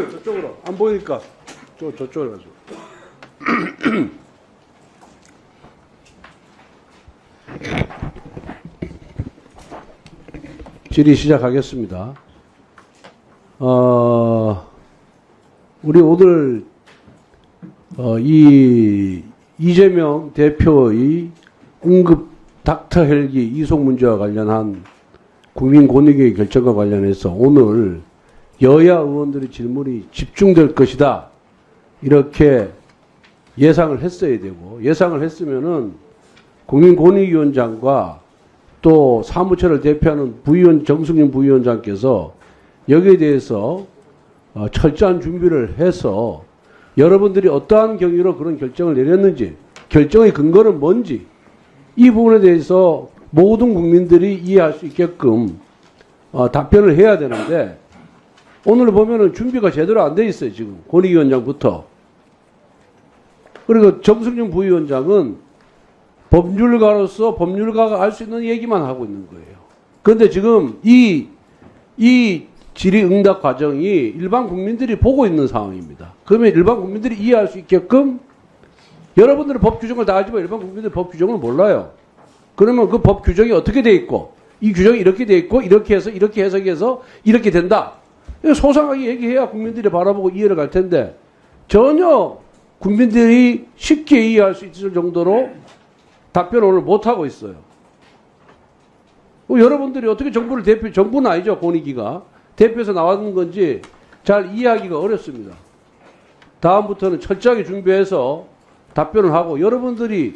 저쪽으로 안 보이니까 저쪽으로 가죠. 질의 시작하겠습니다. 우리 오늘 이 이재명 대표의 응급 닥터 헬기 이송 문제와 관련한 국민권익위 결정과 관련해서 오늘 여야 의원들의 질문이 집중될 것이다. 이렇게 예상을 했어야 되고, 예상을 했으면은 국민권익위원장과 또 사무처를 대표하는 부위원 정승윤 부위원장께서 여기에 대해서 철저한 준비를 해서 여러분들이 어떠한 경위로 그런 결정을 내렸는지, 결정의 근거는 뭔지, 이 부분에 대해서 모든 국민들이 이해할 수 있게끔 답변을 해야 되는데, 오늘 보면은 준비가 제대로 안 돼 있어요, 지금. 권익위원장부터. 그리고 정승윤 부위원장은 법률가로서 법률가가 알 수 있는 얘기만 하고 있는 거예요. 그런데 지금 이 질의응답 과정이 일반 국민들이 보고 있는 상황입니다. 그러면 일반 국민들이 이해할 수 있게끔 여러분들은 법 규정을 다 알지만 일반 국민들은 법 규정을 몰라요. 그러면 그 법 규정이 어떻게 돼 있고, 이 규정이 이렇게 돼 있고, 이렇게 해서, 이렇게 해석해서 이렇게 된다. 소상하게 얘기해야 국민들이 바라보고 이해를 갈 텐데, 전혀 국민들이 쉽게 이해할 수 있을 정도로 답변을 오늘 못하고 있어요. 여러분들이 어떻게 정부는 아니죠, 권익위가. 대표해서 나왔는 건지 잘 이해하기가 어렵습니다. 다음부터는 철저하게 준비해서 답변을 하고, 여러분들이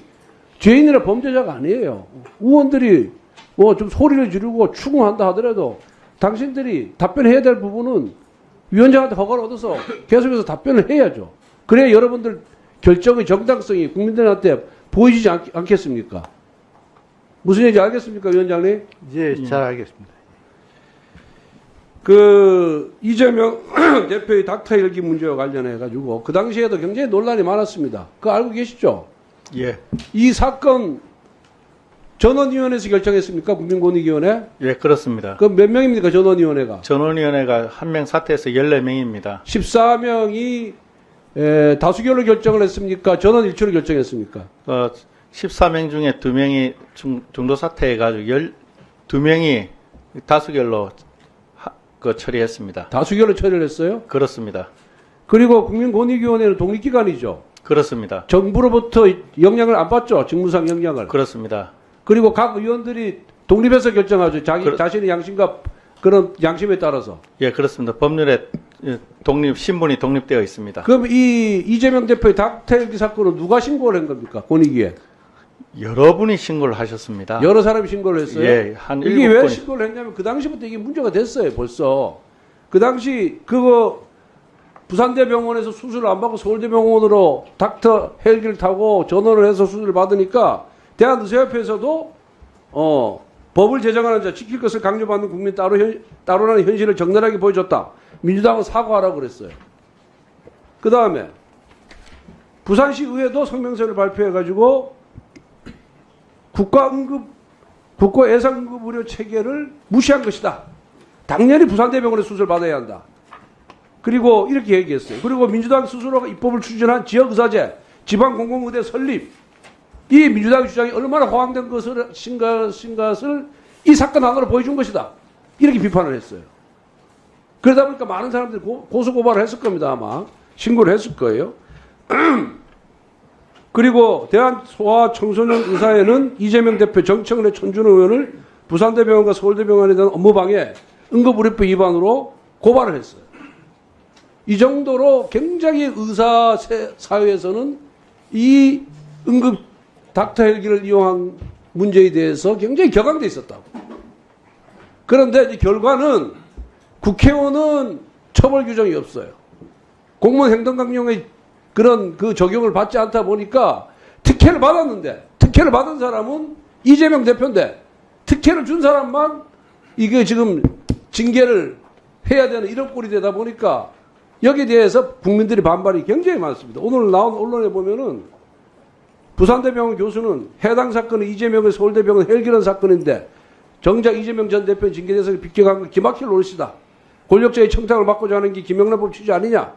죄인이나 범죄자가 아니에요. 의원들이 뭐 좀 소리를 지르고 추궁한다 하더라도 당신들이 답변해야 될 부분은 위원장한테 허가를 얻어서 계속해서 답변을 해야죠. 그래야 여러분들 결정의 정당성이 국민들한테 보이지 않겠습니까? 무슨 얘기인지 알겠습니까, 위원장님? 예, 잘 알겠습니다. 이재명 대표의 닥터 헬기 문제와 관련해가지고, 그 당시에도 굉장히 논란이 많았습니다. 그거 알고 계시죠? 예. 이 사건 전원위원회에서 결정했습니까? 국민권익위원회? 예, 그렇습니다. 그 몇 명입니까, 전원위원회가? 전원위원회가 한 명 사퇴해서 14명입니다. 14명이 다수결로 결정을 했습니까? 전원 일치로 결정했습니까? 14명 중에 2명이 중도 사퇴해가지고 12명이 다수결로 처리했습니다. 다수결로 처리를 했어요? 그렇습니다. 그리고 국민권익위원회는 독립기관이죠? 그렇습니다. 정부로부터 영향을 안 받죠? 직무상 영향을. 그렇습니다. 그리고 각 의원들이 독립해서 결정하죠. 자신의 양심과 그런 양심에 따라서. 예, 그렇습니다. 법률에 신분이 독립되어 있습니다. 그럼 이 이재명 대표의 닥터 헬기 사건은 누가 신고를 한 겁니까? 권익위에. 여러분이 신고를 하셨습니다. 여러 사람이 신고를 했어요? 예, 한 이게 왜 7건이. 신고를 했냐면 그 당시부터 이게 문제가 됐어요, 벌써. 그 당시 부산대병원에서 수술을 안 받고 서울대병원으로 닥터 헬기를 타고 전원을 해서 수술을 받으니까 대한의사협회에서도 법을 제정하는 자 지킬 것을 강조받는 국민 따로라는 현실을 적나라하게 보여줬다. 민주당은 사과하라고 그랬어요. 그 다음에 부산시 의회도 성명서를 발표해가지고 국가 예상응급의료 체계를 무시한 것이다. 당연히 부산대병원에 수술 받아야 한다. 그리고 이렇게 얘기했어요. 그리고 민주당 스스로가 입법을 추진한 지역의사제, 지방공공의대 설립, 이 민주당의 주장이 얼마나 허황된 것을 이 사건 하나로 보여준 것이다. 이렇게 비판을 했어요. 그러다 보니까 많은 사람들이 고소고발을 했을 겁니다. 아마 신고를 했을 거예요. 그리고 대한소아청소년 의사회는 이재명 대표, 정청래, 천준호 의원을 부산대병원과 서울대병원에 대한 업무방해, 응급의료법 위반으로 고발을 했어요. 이 정도로 굉장히 의사 사회에서는 이 응급 닥터 헬기를 이용한 문제에 대해서 굉장히 격앙돼 있었다고. 그런데 이 결과는 국회의원은 처벌 규정이 없어요. 공무원 행정강령의 그런 적용을 받지 않다 보니까 특혜를 받았는데, 특혜를 받은 사람은 이재명 대표인데, 특혜를 준 사람만 이게 지금 징계를 해야 되는 이런 꼴이 되다 보니까 여기에 대해서 국민들의 반발이 굉장히 많습니다. 오늘 나온 언론에 보면은 부산대병원 교수는 해당 사건은 이재명의 서울대병원 헬기라는 사건인데 정작 이재명 전 대표의 징계 대상을 비껴간 건 기막힐 노릇이다. 권력자의 청탁을 막고자 하는 게 김영란법 취지 아니냐?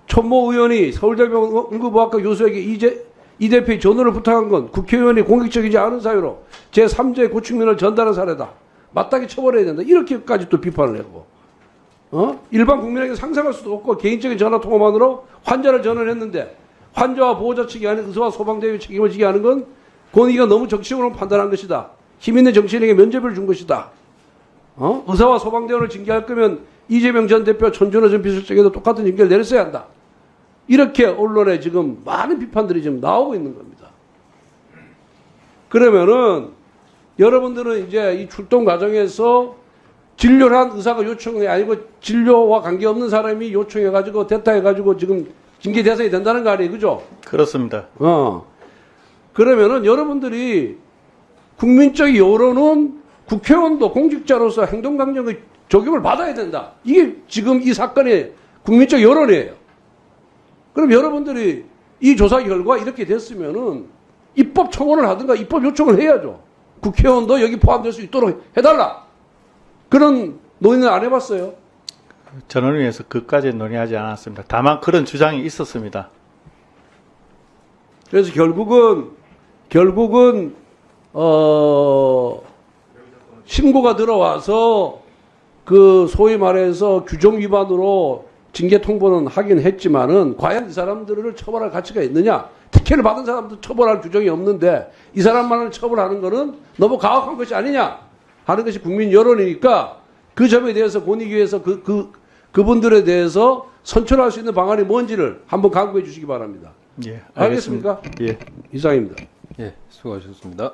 천모 의원이 서울대병원 응급의학과 교수에게 이 대표의 전호를 부탁한 건 국회의원이 공격적이지 않은 사유로 제3의 고충면을 전달한 사례다. 마땅히 처벌해야 된다. 이렇게까지 또 비판을 하고, 일반 국민에게 상상할 수도 없고 개인적인 전화 통화만으로 환자를 전환했는데 환자와 보호자 측이 아닌 의사와 소방대의 책임을 지게 하는 건 권익위가 너무 정치적으로 판단한 것이다. 힘 있는 정치인에게 면죄부를 준 것이다. 의사와 소방대원을 징계할 거면 이재명 전 대표, 천준호 전 비서실장에도 똑같은 징계를 내렸어야 한다. 이렇게 언론에 지금 많은 비판들이 지금 나오고 있는 겁니다. 그러면은 여러분들은 이제 이 출동 과정에서 진료를 한 의사가 요청이 아니고 진료와 관계없는 사람이 요청해가지고 대타해가지고 지금 징계 대상이 된다는 거 아니에요, 그죠? 그렇습니다. 그러면은 여러분들이 국민적 여론은 국회의원도 공직자로서 행동강령의 적용을 받아야 된다. 이게 지금 이 사건의 국민적 여론이에요. 그럼 여러분들이 이 조사 결과 이렇게 됐으면은 입법 청원을 하든가 입법 요청을 해야죠. 국회의원도 여기 포함될 수 있도록 해달라. 그런 논의는 안 해봤어요. 전원위에서 그까지 논의하지 않았습니다. 다만 그런 주장이 있었습니다. 그래서 결국은 신고가 들어와서 그 소위 말해서 규정 위반으로 징계 통보는 하긴 했지만은 과연 이 사람들을 처벌할 가치가 있느냐? 특혜를 받은 사람도 처벌할 규정이 없는데 이 사람만을 처벌하는 거는 너무 가혹한 것이 아니냐 하는 것이 국민 여론이니까 그 점에 대해서 권익위에서 그분들에 대해서 선출할 수 있는 방안이 뭔지를 한번 강구해 주시기 바랍니다. 예, 알겠습니까? 예. 이상입니다. 예, 수고하셨습니다.